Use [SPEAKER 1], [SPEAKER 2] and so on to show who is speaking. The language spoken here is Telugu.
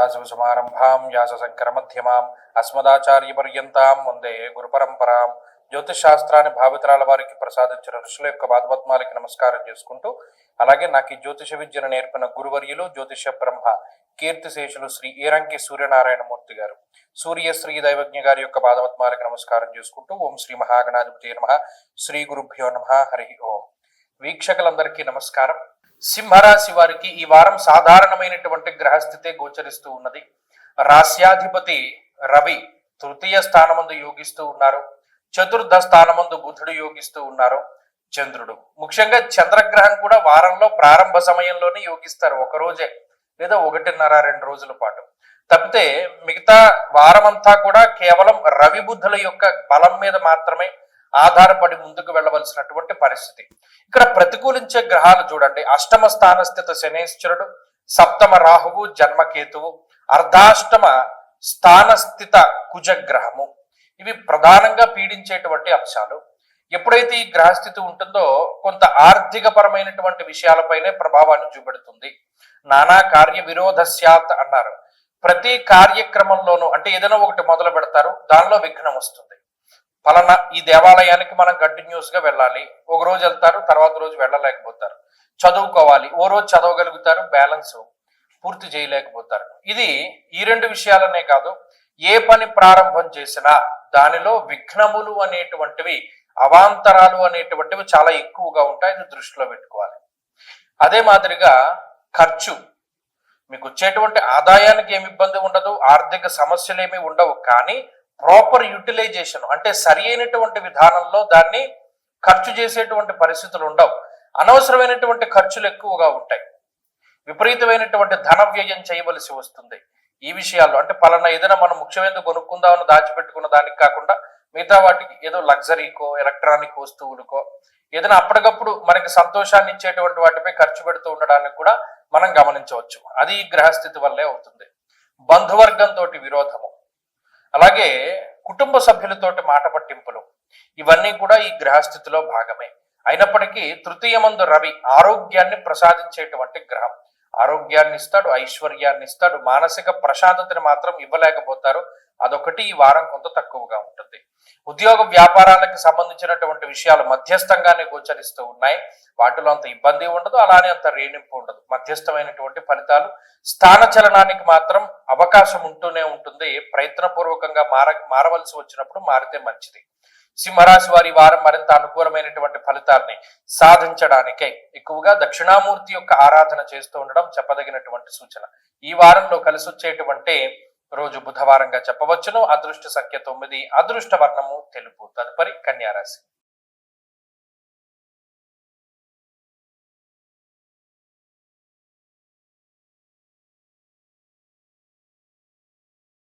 [SPEAKER 1] సదాశివసమారంభాం వ్యాసశంకరమధ్యమాం అస్మదాచార్యపర్యంతాం వందే గురుపరంపరాం. జ్యోతిషాస్త్రాన్ని భావితరాల వారికి ప్రసాదించిన ఋషుల యొక్క పాదపద్మాలకి నమస్కారం చేసుకుంటూ, అలాగే నాకు ఈ జ్యోతిష విద్యను నేర్పిన గురువర్యులు జ్యోతిష బ్రహ్మ కీర్తిశేషులు శ్రీ ఈరంకి సూర్యనారాయణమూర్తి గారు, సూర్యశ్రీ దైవజ్ఞ గారి యొక్క పాదపద్మాలకి నమస్కారం చేసుకుంటూ, ఓం శ్రీ మహాగణాధిపతి నమః, శ్రీ గురుభ్యో నమః, హరి ఓం. వీక్షకులందరికీ నమస్కారం. సింహరాశి వారికి ఈ వారం సాధారణమైనటువంటి గ్రహస్థితే గోచరిస్తూ ఉన్నది. రాశ్యాధిపతి రవి తృతీయ స్థానమందు యోగిస్తూ ఉన్నారు. చతుర్థ స్థానమందు బుధుడు యోగిస్తూ ఉన్నారు. చంద్రుడు, ముఖ్యంగా చంద్రగ్రహం కూడా వారంలో ప్రారంభ సమయంలోనే యోగిస్తారు, ఒక రోజే లేదా 1.5-2 రోజుల పాటు. తప్పితే మిగతా వారమంతా కూడా కేవలం రవి బుధుల యొక్క బలం మీద మాత్రమే ఆధారపడి ముందుకు వెళ్ళవలసినటువంటి పరిస్థితి. ఇక్కడ ప్రతికూలించే గ్రహాలు చూడండి, అష్టమ స్థాన స్థిత శనేశ్వరుడు, సప్తమ రాహువు, జన్మకేతువు, అర్ధాష్టమ స్థాన స్థిత కుజగ్రహము. ఇవి ప్రధానంగా పీడించేటువంటి అంశాలు. ఎప్పుడైతే ఈ గ్రహస్థితి ఉంటుందో కొంత ఆర్థిక పరమైనటువంటి విషయాలపైనే ప్రభావాన్ని చూపెడుతుంది. నానా కార్య విరోధస్యాత్ అన్నారు. ప్రతి కార్యక్రమంలోనూ అంటే ఏదైనా ఒకటి మొదలు పెడతారు, దానిలో విఘ్నం వస్తుంది. ఫలానా ఈ దేవాలయానికి మనం కంటిన్యూస్ గా వెళ్ళాలి, ఒక రోజు వెళ్తారు, తర్వాత రోజు వెళ్ళలేకపోతారు. చదువుకోవాలి, ఓ రోజు చదవగలుగుతారు, బ్యాలెన్స్ పూర్తి చేయలేకపోతారు. ఇది ఈ 2 విషయాలనే కాదు, ఏ పని ప్రారంభం చేసినా దానిలో విఘ్నములు అనేటువంటివి, అవాంతరాలు అనేటువంటివి చాలా ఎక్కువగా ఉంటాయి. ఇది దృష్టిలో పెట్టుకోవాలి. అదే మాదిరిగా ఖర్చు, మీకు వచ్చేటువంటి ఆదాయానికి ఏమి ఇబ్బంది ఉండదు, ఆర్థిక సమస్యలు ఏమి ఉండవు. కానీ ప్రాపర్ యూటిలైజేషన్ అంటే సరి అయినటువంటి విధానంలో దాన్ని ఖర్చు చేసేటువంటి పరిస్థితులు ఉండవు. అనవసరమైనటువంటి ఖర్చులు ఎక్కువగా ఉంటాయి. విపరీతమైనటువంటి ధన వ్యయం చేయవలసి వస్తుంది. ఈ విషయాల్లో అంటే పలానా ఏదైనా మనం ముఖ్యమైన కొనుక్కుందామని దాచిపెట్టుకున్న దానికి కాకుండా మిగతా వాటికి ఏదో లగ్జరీకో, ఎలక్ట్రానిక్ వస్తువులకో, ఏదైనా అప్పటికప్పుడు మనకి సంతోషాన్ని ఇచ్చేటువంటి వాటిపై ఖర్చు పెడుతూ ఉండడానికి కూడా మనం గమనించవచ్చు. అది ఈ గ్రహస్థితి వల్లే అవుతుంది. బంధువర్గంతో విరోధము, అలాగే కుటుంబ సభ్యులతోటి మాట పట్టింపులు, ఇవన్నీ కూడా ఈ గ్రహస్థితిలో భాగమే. అయినప్పటికీ తృతీయమందు రవి ఆరోగ్యాన్ని ప్రసాదించేటువంటి గ్రహం. ఆరోగ్యాన్ని ఇస్తాడు, ఐశ్వర్యాన్ని ఇస్తాడు, మానసిక ప్రశాంతతని మాత్రం ఇవ్వలేకపోతారు. అదొకటి ఈ వారం కొంత తక్కువగా ఉంటుంది. ఉద్యోగ వ్యాపారాలకు సంబంధించినటువంటి విషయాలు మధ్యస్థంగానే గోచరిస్తూ ఉన్నాయి. వాటిలో అంత ఇబ్బంది ఉండదు, అలానే అంత రేణింపు ఉండదు. మధ్యస్థమైనటువంటి ఫలితాలు. స్థాన చలనానికి మాత్రం అవకాశం ఉంటూనే ఉంటుంది. ప్రయత్నపూర్వకంగా మారవలసి వచ్చినప్పుడు మారితే మంచిది. సింహరాశి వారి వారం మరింత అనుకూలమైనటువంటి ఫలితాలని సాధించడానికై ఎక్కువగా దక్షిణామూర్తి యొక్క ఆరాధన చేస్తూ ఉండడం చెప్పదగినటువంటి సూచన. ఈ వారంలో కలిసి వచ్చేటువంటి రోజు బుధవారంగా చెప్పవచ్చును. అదృష్ట సంఖ్య 9, అదృష్ట వర్ణము తెలుపు. తదుపరి కన్యారాశి.